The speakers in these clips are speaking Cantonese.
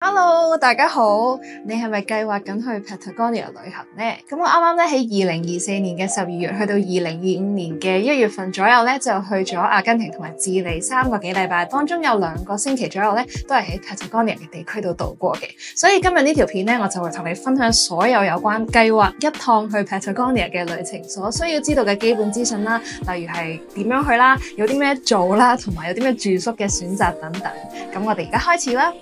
Hello，大家好，你係咪計劃緊去 Patagonia 旅行呢？咁我啱啱咧喺2024年嘅12月去到2025年嘅1月份左右咧，就去咗阿根廷同埋智利3個幾禮拜，當中有2個星期左右咧，都係喺 Patagonia 嘅地區度度過嘅。所以今日呢條片咧，我就會同你分享所有有關計劃一趟去 Patagonia 嘅旅程所需要知道嘅基本資訊啦，例如係點樣去啦，有啲咩做啦，同埋有啲咩住宿嘅選擇等等。咁我哋而家開始啦。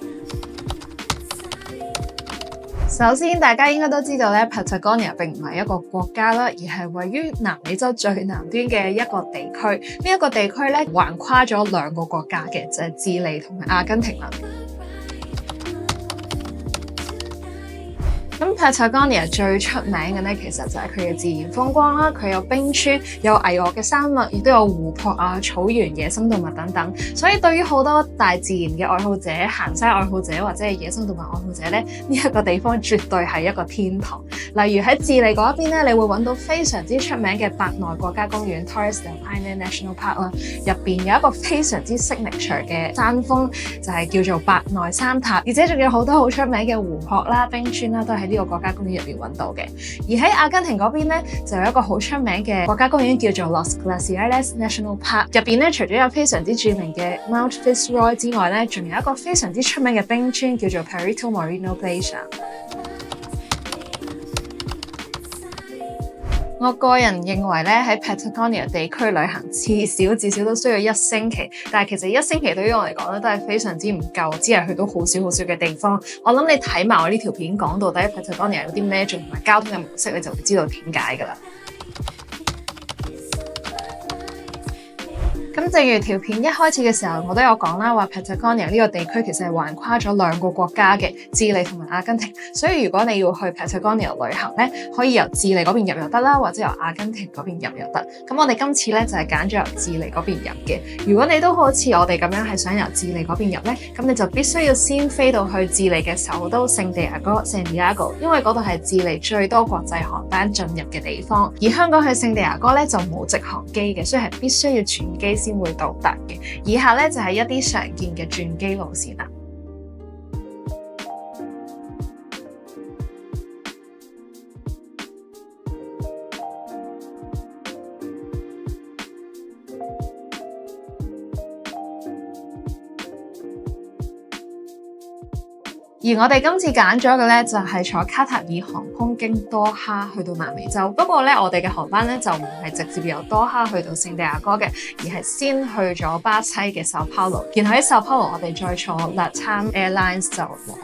首先，大家應該都知道咧 ，Patagonia 並唔係一個國家啦，而係位於南美洲最南端嘅一個地區。呢一個地區咧，橫跨咗2個國家嘅，就係智利同埋阿根廷啦。咁 Patagonia 最出名嘅咧，其實就係佢嘅自然風光啦，佢有冰川，有巍峨嘅山脈，亦都有湖泊啊、草原、野生動物等等。所以對於好多大自然嘅愛好者、行山愛好者或者係野生動物愛好者咧，呢一個地方絕對係一個天堂。例如喺智利嗰一邊咧，你會揾到非常之出名嘅伯內國家公園 （Torres del Paine National Park） 啦，入邊有一個非常之 signature 嘅山峰，就係叫做伯內山塔，而且仲有好多好出名嘅湖泊啦、冰川啦，都係呢個國家公園入邊揾到嘅。而喺阿根廷嗰邊咧，就有一個好出名嘅國家公園叫做 Los Glaciares National Park。入邊咧，除咗有非常之著名嘅 Mount Fitzroy 之外咧，仲有一個非常之出名嘅冰川叫做 Perito Moreno Glacier。我個人認為咧，喺 Patagonia 地區旅行至少都需要1星期，但係其實1星期對於我嚟講咧都係非常之唔夠，只係去到好少嘅地方。我諗你睇埋我呢條片講到底 Patagonia 有啲咩做同埋交通嘅模式，你就會知道點解㗎啦。咁正如條片一開始嘅時候，我都有講啦，話 Patagonia 呢個地區其實係橫跨咗2個國家嘅，智利同埋阿根廷。所以如果你要去 Patagonia 旅行咧，可以由智利嗰邊入又得啦，或者由阿根廷嗰邊入又得。咁我哋今次咧就係揀咗由智利嗰邊入嘅。如果你都好似我哋咁樣係想由智利嗰邊入咧，咁你就必須要先飛到去智利嘅首都聖地亞哥 Santiago， 因為嗰度係智利最多國際航班進入嘅地方。而香港去聖地亞哥咧就冇直航機嘅，所以係必須要轉機先會到達嘅。以下咧就係一啲常見嘅轉機路線啦。而我哋今次揀咗嘅咧就係坐卡塔爾航空經多哈去到南美洲。不過咧，我哋嘅航班咧就唔係直接由多哈去到聖地亞哥嘅，而係先去咗巴西嘅 Sao Paulo， 然後喺 Sao Paulo 我哋再坐 LATAM Airlines 就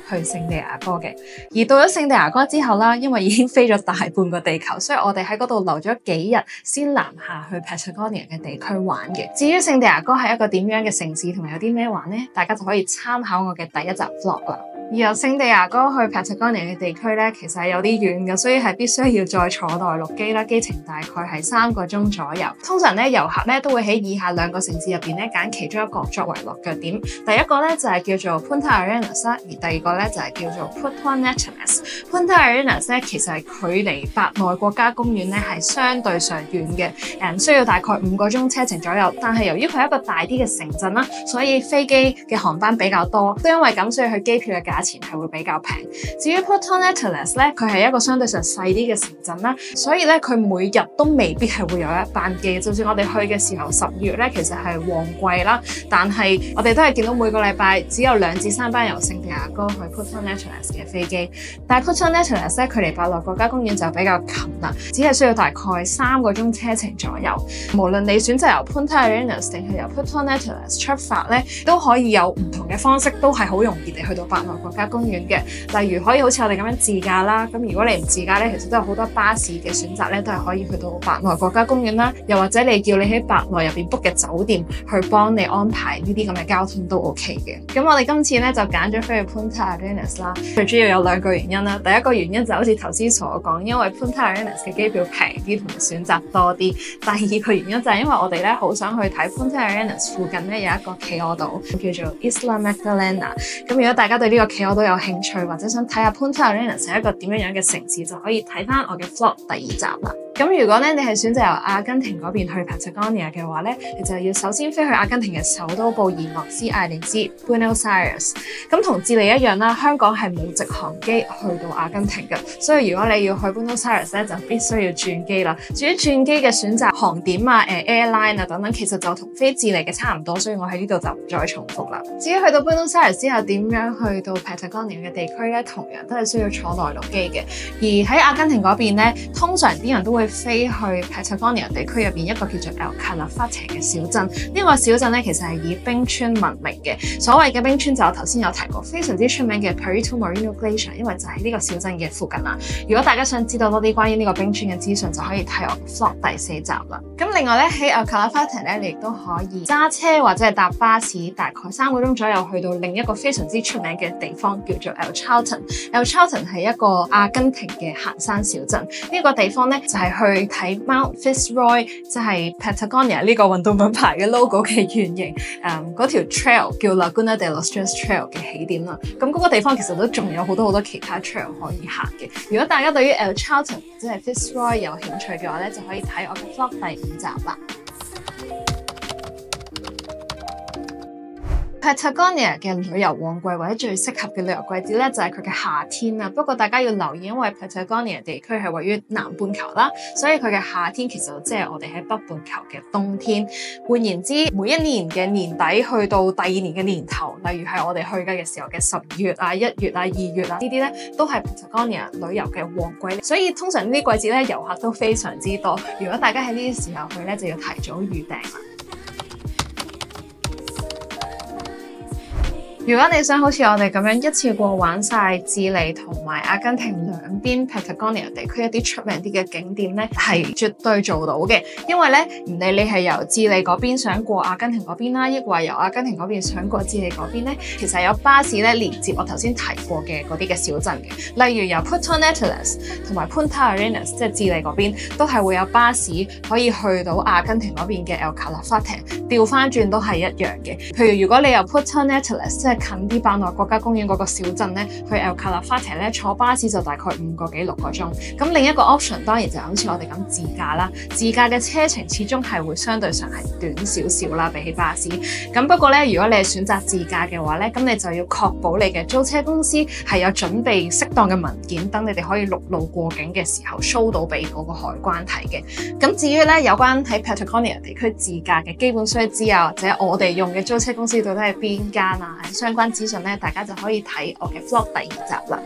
去聖地亞哥嘅。而到咗聖地亞哥之後啦，因為已經飛咗大半個地球，所以我哋喺嗰度留咗幾日先南下去 Patagonia 嘅地區玩嘅。至於聖地亞哥係一個點樣嘅城市同埋有啲咩玩呢？大家就可以參考我嘅第一集 vlog 啦。而由聖地亞哥去 Patagonia 嘅地區咧，其實係有啲遠嘅，所以係必須要再坐內陸機啦。機程大概係3個鐘左右。通常咧，遊客咧都會喺以下2個城市入邊咧揀其中一個作為落腳點。第一個咧就係叫做 Punta Arenas 啦，而第二個咧就係叫做 Puerto Natales。Punta Arenas 咧其實係距離伯內國家公園咧係相對上遠嘅，需要大概5個鐘車程左右。但係由於佢係一個大啲嘅城鎮啦，所以飛機嘅航班比較多，都因為咁所以佢機票嘅價錢係會比較平。至於 Puerto Natales 咧，佢係一個相對上細啲嘅城鎮啦，所以咧佢每日都未必係會有一班機。就算我哋去嘅時候10月咧，其實係旺季啦，但係我哋都係見到每個禮拜只有2至3班由聖地亞哥去 Puerto Natales 嘅飛機。但係 Puerto Natales 咧，距離伯內國家公園就比較近啦，只係需要大概3個鐘車程左右。無論你選擇由 Punta Arenas 定係由 Puerto Natales 出發咧，都可以有唔同嘅方式，都係好容易地去到伯內國家公園嘅。例如可以好似我哋咁樣自駕啦，咁如果你唔自駕咧，其實都有好多巴士嘅選擇咧，都係可以去到伯內國家公園啦。又或者你叫你喺伯內入邊 book 嘅酒店去幫你安排呢啲咁嘅交通都 OK 嘅。咁我哋今次咧就揀咗飛去 Punta Arenas 啦，最主要有2個原因啦。第一個原因就好似頭先所講，因為 Punta Arenas 嘅機票平啲同埋選擇多啲。第二個原因就係因為我哋咧好想去睇 Punta Arenas 附近咧有一個企鵝島叫做 Isla Magdalena。咁如果大家對呢個企鵝島有興趣，或者想睇下 Punta Arenas 係一個點樣嘅城市，就可以睇翻我嘅 vlog 第2集啦。咁如果咧你係選擇由阿根廷嗰邊去 Patagonia 嘅話咧，你就要首先飛去阿根廷嘅首都布宜諾斯艾利斯 Buenos Aires。咁同智利一樣啦，香港係冇直航機去到阿根廷嘅，所以如果你要去 Buenos Aires 咧，就必須要轉機啦。至於轉機嘅選擇航點啊、airline 啊等等，其實就同飛智利嘅差唔多，所以我喺呢度就唔再重複啦。至於去到 Buenos Aires 之後點樣去到 Patagonia 嘅地區咧，同樣都係需要坐內陸機嘅。而喺阿根廷嗰邊咧，通常啲人都會飛去 Patagonia 地區入邊一個叫做 El Calafate 嘅小鎮。呢個小鎮咧其實係以冰川聞名嘅。所謂嘅冰川就我頭先有提過，非常之出名嘅 Perito Moreno Glacier， 因為就喺呢個小鎮嘅附近啦。如果大家想知道多啲關於呢個冰川嘅資訊，就可以睇我嘅 vlog 第4集啦。咁另外咧喺 El Calafate 咧，你亦都可以揸車或者係搭巴士，大概3個鐘左右去到另一個非常之出名嘅地方，叫做 El Chaltén。El Chaltén 係一個阿根廷嘅行山小鎮。呢個地方咧就係去睇 Mount Fitzroy， 即係 Patagonia 呢個運動品牌嘅 logo 嘅原型。嗰條 trail 叫 Laguna de los Tres Trail 嘅起點啦。咁嗰個地方其實都仲有好多其他 trail 可以行嘅。如果大家對於 El Chaltén 即係 Fitzroy 有興趣嘅話咧，就可以睇我嘅 vlog 第5集啦。Patagonia 嘅旅遊旺季或者最適合嘅旅遊季節咧，就係佢嘅夏天啦。不過大家要留意，因為 Patagonia 地區係位於南半球啦，所以佢嘅夏天其實即係我哋喺北半球嘅冬天。換言之，每一年嘅年底去到第2年嘅年頭，例如係我哋去嘅時候嘅10月啊、1月啊、2月啊，呢啲咧都係 Patagonia 旅遊嘅旺季。所以通常呢啲季節咧，遊客都非常之多。如果大家喺呢啲時候去咧，就要提早預訂啦。如果你想好似我哋咁樣一次過玩晒智利同埋阿根廷兩邊 Patagonia 地區一啲出名啲嘅景點咧，係絕對做到嘅。因為咧，唔理你係由智利嗰邊想過阿根廷嗰邊啦，抑或由阿根廷嗰邊想過智利嗰邊咧，其實有巴士咧連接我頭先提過嘅嗰啲嘅小鎮嘅。例如由 Puerto Natales 同埋 Punta Arenas， 即係智利嗰邊，都係會有巴士可以去到阿根廷嗰邊嘅 El Calafate， 調翻轉都係一樣嘅。譬如如果你由 Puerto Natales 即係近啲班內國家公園嗰個小鎮咧，去 El Calafate 咧坐巴士就大概5個幾6個鐘。咁另一個 option 當然就好似我哋咁自駕啦。自駕嘅車程始終係會相對上係短少少啦，比起巴士。咁不過咧，如果你係選擇自駕嘅話咧，咁你就要確保你嘅租車公司係有準備適當嘅文件，等你哋可以陸路過境嘅時候 show 到俾嗰個海關睇嘅。咁至於咧有關喺 Patagonia 地區自駕嘅基本須知啊，或者我哋用嘅租車公司到底係邊間啊，係相關資訊咧，大家就可以睇我嘅 vlog 第2集啦。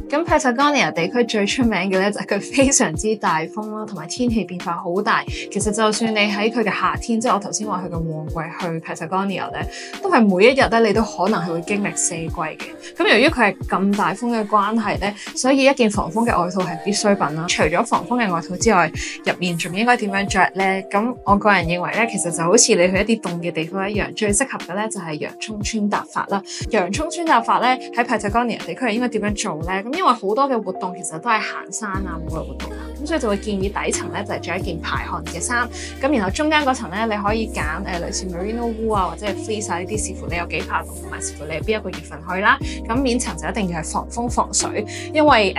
咁 Patagonia 地區最出名嘅咧就係佢非常之大風啦，同埋天氣變化好大。其實就算你喺佢嘅夏天，即係我頭先話佢嘅旺季去 Patagonia 咧，都係每一日咧你都可能係會經歷4季嘅。咁由於佢係咁大風嘅關係咧，所以一件防風嘅外套係必需品啦。除咗防風嘅外套之外，入面仲應該點樣着咧？咁我個人認為咧，其實就好似你去一啲凍嘅地方一樣，最適合嘅咧就係洋葱穿搭法啦。洋葱穿搭法咧喺 Patagonia 地區係應該點樣做咧？因為好多嘅活動其實都係行山啊，戶外活動啊，咁所以就會建議底層咧就係着一件排汗嘅衫，咁然後中間嗰層咧你可以揀類似 merino wool 啊或者係 fleece 啊呢啲，視乎你有幾怕凍同埋視乎你係邊一個月份去啦。咁面層就一定要係防風防水，因為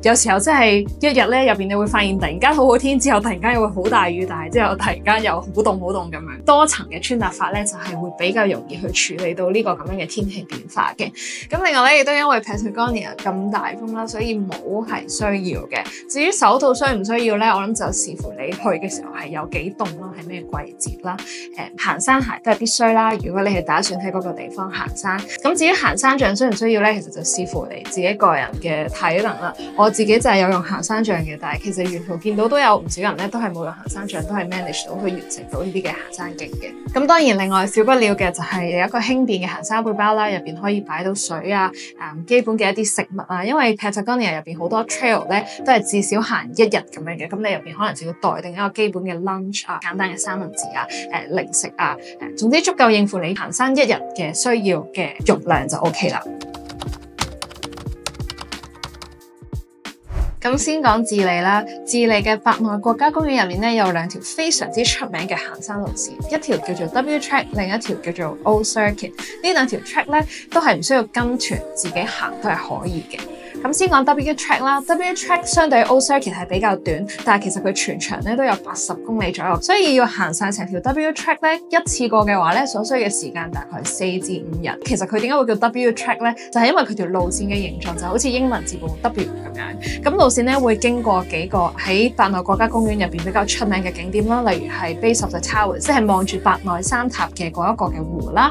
有時候真係一日咧入邊你會發現突然間好天之後，突然間又會好大雨，但係之後突然間又好凍咁樣。多層嘅穿搭法咧就係會比較容易去處理到呢個咁樣嘅天氣變化嘅。咁另外咧亦都因為 Patagonia 咁大風啦，所以帽係需要嘅。至於手套需唔需要咧，我諗就視乎你去嘅時候係有幾凍啦，係咩季節啦。行山鞋都係必須啦。如果你係打算喺嗰個地方行山，咁至於行山杖需唔需要咧，其實就視乎你自己個人嘅體能啦。我自己就係有用行山杖嘅，但係其實沿途見到都有唔少人咧都係冇用行山杖，都係 manage 到去完成到呢啲嘅行山徑嘅。咁當然另外少不了嘅就係有一個輕便嘅行山背包啦，入邊可以擺到水啊，基本嘅一啲食物啊，因為 Patagonia 入邊好多 trail 咧都係至少行1日咁樣嘅，咁你入邊可能就要袋定一個基本嘅 lunch 啊，簡單嘅三文治啊，零食啊，總之足夠應付你行山1日嘅需要嘅容量就 OK 啦。咁先講智利啦，智利嘅伯內國家公園入面咧有2條非常之出名嘅行山路線，一條叫做 W Track， 另一條叫做 O Circuit。呢2條 track 咧都係唔需要跟團，自己行都係可以嘅。咁先講 W track 啦 ，W track 相對於 Old Circuit 係比較短，但係其實佢全長咧都有80公里左右，所以要行晒成條 W track 咧一次過嘅話咧，所需嘅時間大概4至5日。其實佢點解會叫 W track 咧？就係因為佢條路線嘅形狀就好似英文字母 W 咁樣。咁路線咧會經過幾個喺伯內國家公園入邊比較出名嘅景點啦，例如係 Base of the Tower， 即係望住伯內三塔嘅嗰一個嘅湖啦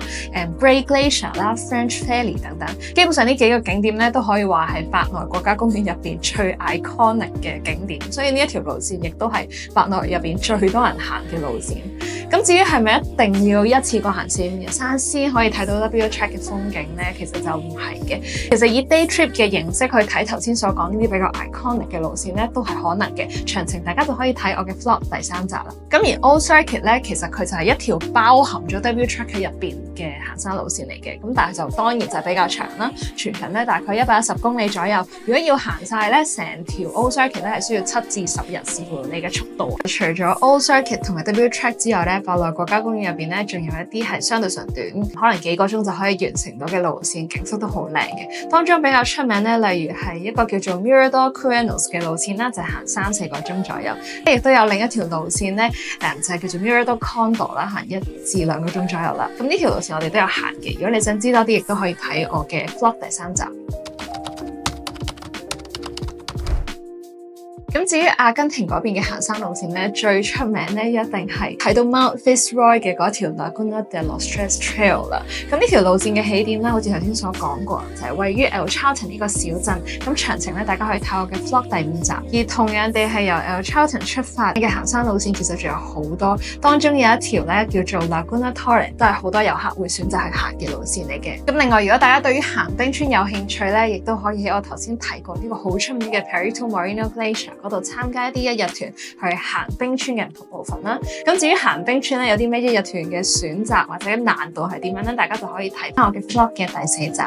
，Great Glacier 啦 ，French Valley 等等。基本上呢幾個景點咧都可以話係伯內國家公園入邊最 iconic 嘅景點，所以呢一條路線亦都係伯內入邊最多人行嘅路線。咁至於係咪一定要一次過行4、5日山先可以睇到 W track 嘅風景咧？其實就唔係嘅。其實以 day trip 嘅形式去睇頭先所講呢啲比較 iconic 嘅路線咧，都係可能嘅。詳情大家就可以睇我嘅 vlog 第3集啦。咁而 Old Circuit 咧，其實佢就係一條包含咗 W track 喺入邊嘅行山路線嚟嘅。咁但係就當然就係比較長啦，全長咧大概110公里左右。如果要行晒咧，成條 Old Circuit 咧係需要7至10日，視乎你嘅速度。除咗 Old Circuit 同埋 W track 之外咧，伯內國家公園入邊咧，仲有一啲係相對上短，可能幾個鐘就可以完成到嘅路線，景色都好靚嘅。當中比較出名咧，例如係一個叫做 Mirador Cruenos 嘅路線啦，就係行3、4個鐘左右。亦都有另一條路線咧，就係叫做 Mirador Condor 啦，行1至2個鐘左右啦。咁呢條路線我哋都有行嘅。如果你想知多啲，亦都可以睇我嘅 vlog 第3集。咁至於阿根廷嗰邊嘅行山路線咧，最出名咧一定係睇到 Mount Fitzroy 嘅嗰條 Laguna de los Tres Trail 啦。咁呢條路線嘅起點咧，好似頭先所講過，就係位於 El Chaltén 呢個小鎮。咁詳情咧，大家可以睇我嘅 vlog 第5集。而同樣地係由 El Chaltén 出發嘅行山路線，其實仲有好多，當中有一條咧叫做 Laguna Torrent， 都係好多遊客會選擇去行嘅路線嚟嘅。咁另外，如果大家對於行冰川有興趣咧，亦都可以喺我頭先提過呢個好出名嘅 Perito Moreno Glacier嗰度參加一啲一日團去行冰川嘅唔同部分啦。咁至於行冰川咧，有啲咩一日團嘅選擇或者難度係點樣咧？大家就可以睇翻我嘅 vlog 嘅第4集。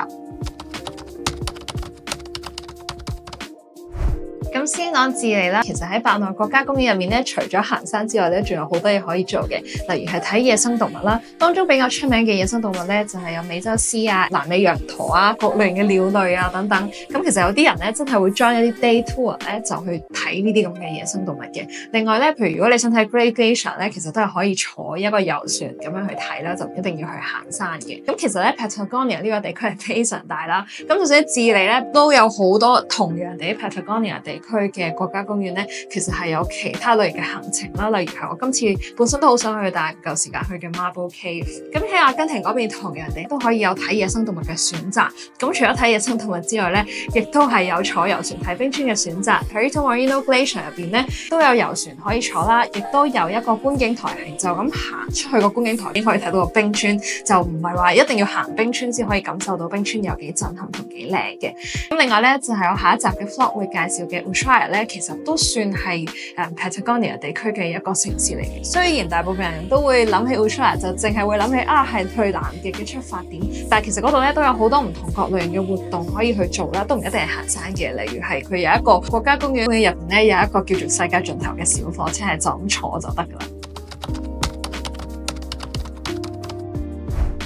咁先講智利啦，其實喺伯內國家公園入面咧，除咗行山之外咧，仲有好多嘢可以做嘅，例如係睇野生動物啦。當中比較出名嘅野生動物咧，就係有美洲獅啊、南美羊駝啊、各類嘅鳥類啊等等。咁其實有啲人咧，真係會 join 一啲 day tour 咧，就去睇呢啲咁嘅野生動物嘅。另外咧，譬如如果你想睇 Great Glacier 咧，其實都係可以坐一個遊船咁樣去睇啦，就唔一定要去行山嘅。咁其實咧 Patagonia 呢個地區係非常大啦。咁就算智利咧，都有好多同樣地 Patagonia 地區嘅國家公園咧，其實係有其他類型嘅行程啦，例如係我今次本身都好想去，但係唔夠時間去嘅 Marble Cave。咁喺阿根廷嗰邊同樣地都可以有睇野生動物嘅選擇。咁除咗睇野生動物之外咧，亦都係有坐遊船睇冰川嘅選擇。Perito Moreno Glacier 入邊咧都有遊船可以坐啦，亦都有一個觀景台係就咁行出去個觀景台已經可以睇到個冰川，就唔係話一定要行冰川先可以感受到冰川有幾震撼同幾靚嘅。咁另外咧就係我下一集嘅 vlog 會介紹嘅 Ushuaia 咧，其實都算係Patagonia 地區嘅一個城市嚟嘅。雖然大部分人都會諗起 Ushuaia 就淨係會諗起係去南極嘅出發點，但係其實嗰度咧都有好多唔同各類型嘅活動可以去做啦，都唔一定係行山嘅。例如係佢有一個國家公園入邊咧有一個叫做世界盡頭嘅小火車，係就咁坐就得噶啦。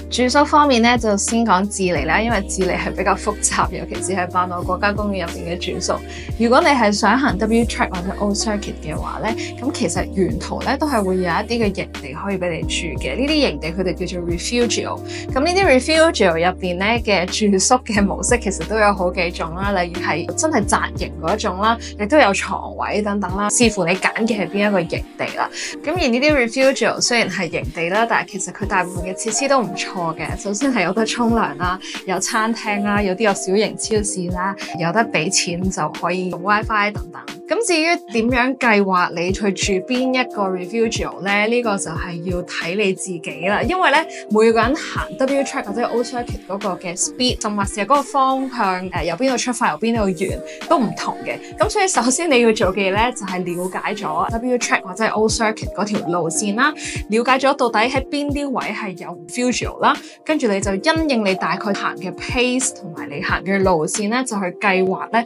住宿方面咧，就先講智利啦，因為智利係比較複雜，尤其是係伯內國家公園入邊嘅住宿。如果你係想行 W track 或者 Old Circuit 嘅話咧，咁其實沿途咧都係會有一啲嘅營地可以俾你住嘅。呢啲營地佢哋叫做 refugio。咁呢啲 refugio 入邊咧嘅住宿嘅模式其實都有好幾種啦，例如係真係紮營嗰種啦，亦都有床位等等啦，視乎你揀嘅係邊一個營地啦。咁而呢啲 refugio 雖然係營地啦，但係其實佢大部分嘅設施都唔錯嘅。首先係有得沖涼啦，有餐廳啦，有啲有小型超市啦，有得俾錢就可以用 WiFi 等等。咁至於點樣計劃你去住邊一個 refugio 咧？呢個就係要睇你自己啦。因為咧每個人行 W track 或者 Old Circuit 嗰個嘅 speed，甚或是嗰個方向由邊度出發由邊度完都唔同嘅。咁所以首先你要做嘅嘢咧就係了解咗 W track 或者 Old Circuit 嗰條路線啦，了解咗到底喺邊啲位係有 refugio 啦，跟住你就因應你大概行嘅 pace 同埋你行嘅路線咧，就去計劃咧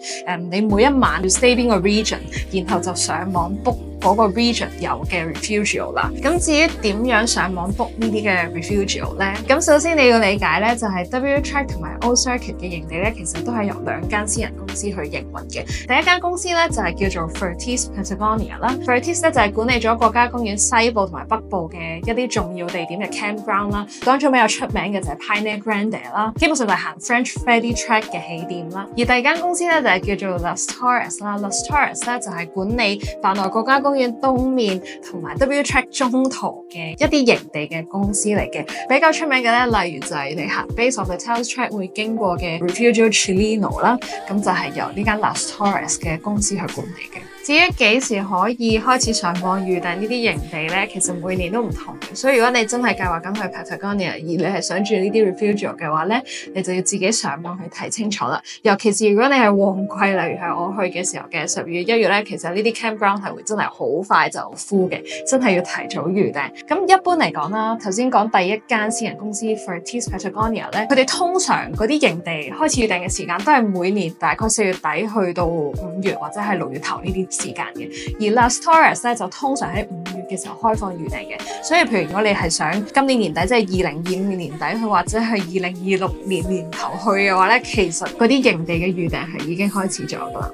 你每一晚要 stay 邊個 region。然後就上網 book 嗰個 region 有嘅 refugio 啦。咁至於點樣上網 book 呢啲嘅 refugio 咧？咁首先你要理解咧，就係 WTrack 同埋 Old Circuit 嘅營地咧，其實都係由2間私人公司去營運嘅。第一間公司咧就係叫做 Fortis Patagonia 啦 ，Fortis 咧就係管理咗國家公園西部同埋北部嘅一啲重要地點嘅 campground 啦。當中比較出名嘅就係 Pioneer Grande 啦，基本上就係行 French Ferry Track 嘅起點啦。而第二間公司咧就係叫做 Las Torres 啦 ，Las Torres 咧就係管理范內國家公園東面同埋 WTrack 中途嘅一啲營地嘅公司嚟嘅。比較出名嘅咧，例如就係你行 Base of the Towers Track 會經過嘅 Refugio Chileno 啦，咁就係由呢間 Las Torres 嘅公司去管理嘅。至於幾時可以開始上網預訂呢啲營地咧，其實每年都唔同嘅，所以如果你真係計劃緊去 Patagonia，而你係想住呢啲 refugio 嘅話咧，你就要自己上網去睇清楚啦。尤其是如果你係旺季，例如係我去嘅時候嘅12月、1月咧，其實呢啲 campground 係會真係好快就 full 嘅，真係要提早預訂。咁一般嚟講啦，頭先講第一間私人公司 Fortis Patagonia 咧，佢哋通常嗰啲營地開始預訂嘅時間都係每年大概4月底去到5月或者係6月頭呢啲時間嘅，而 Las Torres 咧就通常喺5月嘅時候開放預訂嘅，所以譬如如果你係想今年年底即係2025年年底去，或者係2026年年頭去嘅話咧，其實嗰啲營地嘅預訂係已經開始咗㗎喇。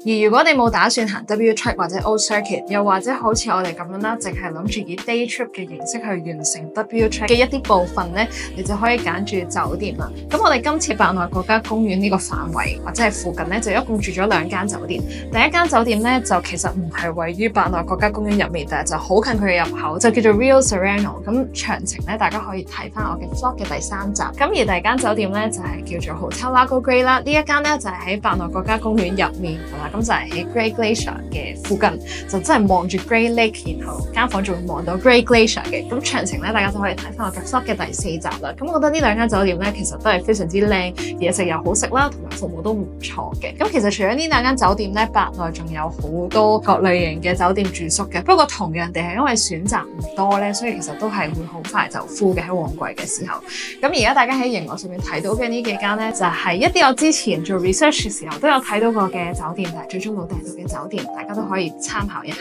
而如果你冇打算行 WTrack 或者 Old Circuit， 又或者好似我哋咁樣啦，淨係諗住以 day trip 嘅形式去完成 WTrack 嘅一啲部分咧，你就可以揀住酒店啦。咁我哋今次伯內國家公園呢個範圍或者係附近咧，就一共住咗2間酒店。第一間酒店咧就其實唔係位於伯內國家公園入面，但係就好近佢嘅入口，就叫做 Rio Sereno。咁詳情咧，大家可以睇翻我嘅 vlog 嘅第3集。咁而第二間酒店咧就係叫做 Hotel Lago Grey 啦。呢一間咧就係喺伯內國家公園入面㗎啦。咁就係喺 Grey Glacier 嘅附近，就真係望住 Grey Lake， 然後間房仲會望到 Grey Glacier 嘅。咁詳情咧，大家都可以睇翻我嘅 vlog 嘅第4集啦。咁我覺得呢2間酒店咧，其實都係非常之靚，嘢食又好食啦，同埋服務都唔錯嘅。咁其實除咗呢2間酒店咧，伯內仲有好多各類型嘅酒店住宿嘅。不過同樣地係因為選擇唔多咧，所以其實都係會好快就 full 嘅喺旺季嘅時候。咁而家大家喺熒幕上面睇到嘅呢幾間咧，就係一啲我之前做 research 嘅時候都有睇到過嘅酒店，但係最終冇訂到嘅酒店，大家都可以參考一下。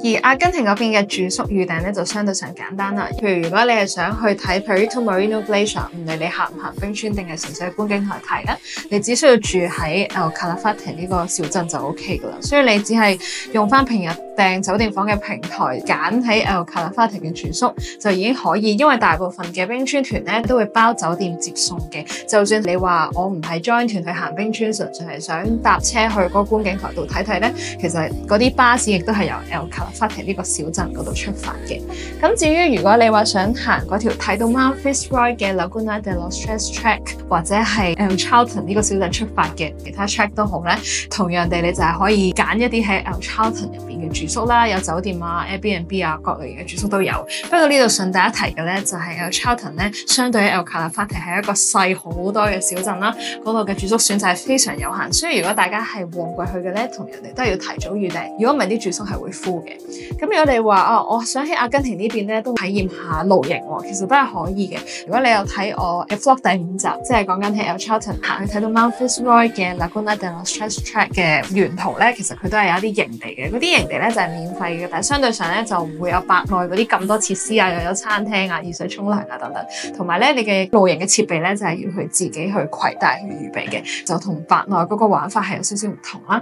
而阿根廷嗰邊嘅住宿預訂咧就相對上簡單啦。譬如如果你係想去睇 Perito Moreno Glacier， 唔理你行唔行冰川定係純粹觀景台睇咧，你只需要住喺 El Calafate 呢個小鎮就 OK 噶啦。所以你只係用翻平日訂酒店房嘅平台揀喺 El Calafate 嘅住宿就已經可以，因為大部分嘅冰川團咧都會包酒店接送嘅。就算你話我唔係 join 團去行冰川，純粹係想搭車去嗰個觀景台度睇睇咧，其實嗰啲巴士亦都係由 El Calafate呢個小鎮嗰度出發嘅。咁至於如果你話想行嗰條睇到 Mount Fitzroy 嘅 Laguna de los Tres Track， 或者係 El Chaltén 呢個小鎮出發嘅其他 track 都好咧，同樣地你就係可以揀一啲喺 El Chaltén 入邊嘅住宿啦，有酒店啊、Airbnb 啊，各類嘅住宿都有。不過呢度順帶一提嘅咧，就係 El Chaltén 咧，相對於 El Calafate 係一個細好多嘅小鎮啦，嗰度嘅住宿選擇係非常有限，所以如果大家係旺季去嘅咧，同人哋都係要提早預訂，如果唔係啲住宿係會 full 嘅。咁如果你話我想喺阿根廷呢邊咧都體驗下露營喎，其實都係可以嘅。如果你有睇我嘅 vlog 第5集，即係講緊喺 El Chaltén 行去睇到 Mount Fitzroy 嘅 Laguna de los Tres Track 嘅沿途咧，其實佢都係有一啲營地嘅。嗰啲營地咧就係免費嘅，但係相對上咧就唔會有伯內嗰啲咁多設施啊，又有餐廳啊、熱水沖涼啊等等。同埋咧，你嘅露營嘅設備咧就係要去自己去攜帶去預備嘅，就同伯內嗰個玩法係有少少唔同啦。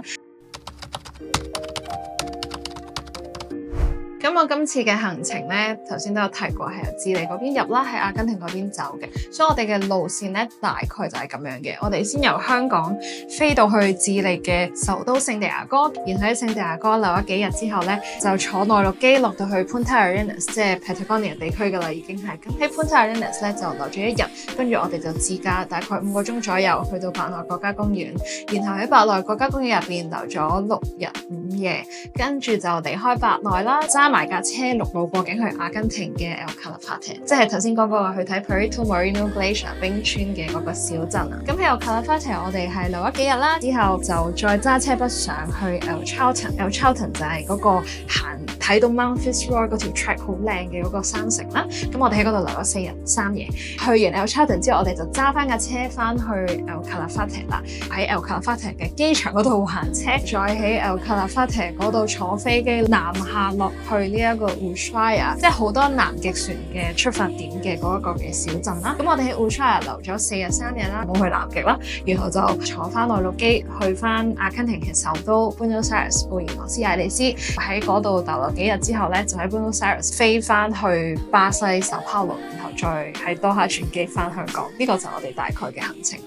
咁我今次嘅行程咧，頭先都有提過係由智利嗰邊入啦，喺阿根廷嗰邊走嘅，所以我哋嘅路線咧大概就係咁樣嘅。我哋先由香港飛到去智利嘅首都聖地亞哥，然後喺聖地亞哥留咗幾日之後咧，就坐內陸機落到去 Punta Arenas， 即係 Patagonia 地區噶啦，已經係咁喺 Punta Arenas 咧就留咗1日，跟住我哋就自駕大概5個鐘左右去到伯內國家公園，然後喺伯內國家公園入邊留咗6日5夜，跟住就離開伯內啦，揸埋架車陸路過境去阿根廷嘅 El Calafate， 即係頭先講過去睇 Perito Moreno Glacier 冰川嘅嗰個小鎮啊。咁喺 El Calafate 我哋係留咗幾日啦，之後就再揸車北上去 El Chaltén。El Chaltén 就係嗰個行睇到 Mount Fitzroy 嗰條 track 好靚嘅嗰個山城啦。咁我哋喺嗰度留咗4日3夜。去完 El Chardon 之後，我哋就揸翻架車翻去 El Calafate 啦。喺 El Calafate 嘅機場嗰度還車，再喺 El Calafate 嗰度坐飛機南下落去呢一個 Ushuaia， 即係好多南極船嘅出發點嘅嗰一個嘅小鎮啦。咁我哋喺 Ushuaia 留咗4日3夜啦，冇去南極啦，然後就坐翻內陸機去翻阿根廷嘅首都 Buenos Aires 布宜諾斯艾利斯，喺嗰度逗留幾日之後咧，就喺 Buenos Aires 飛翻去巴西薩帕羅，然後再喺多哈轉機翻香港。呢個就係我哋大概嘅行程啦。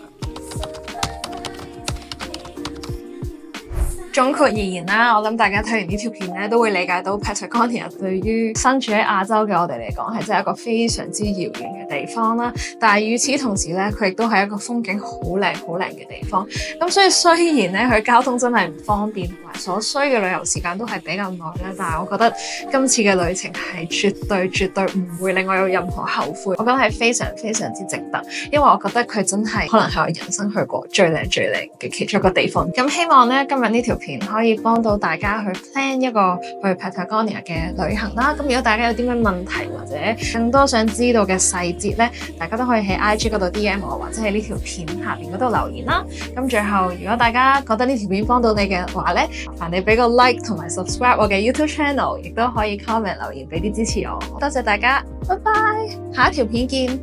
總括而言啦，我諗大家睇完呢條片咧，都會理解到 Patagonia 對於身處喺亞洲嘅我哋嚟講，係真係一個非常之遙遠嘅地方啦。但係與此同時咧，佢亦都係一個風景好靚嘅地方。咁所以雖然咧佢交通真係唔方便，同埋所需嘅旅遊時間都係比較耐啦，但係我覺得今次嘅旅程係絕對唔會令我有任何後悔。我覺得係非常之值得，因為我覺得佢真係可能係我人生去過最靚嘅其中一個地方。咁希望咧今日呢條片可以幫到大家去 plan 一個去 Patagonia 嘅旅行啦。咁如果大家有啲咩問題或者更多想知道嘅細節咧，大家都可以喺 IG 嗰度 DM 我，或者喺呢條片下邊嗰度留言啦。咁最後，如果大家覺得呢條片幫到你嘅話咧，麻煩你俾個 like 同埋 subscribe 我嘅 YouTube channel， 亦都可以 comment 留言俾啲支持我。多謝大家，拜拜，下一條片見。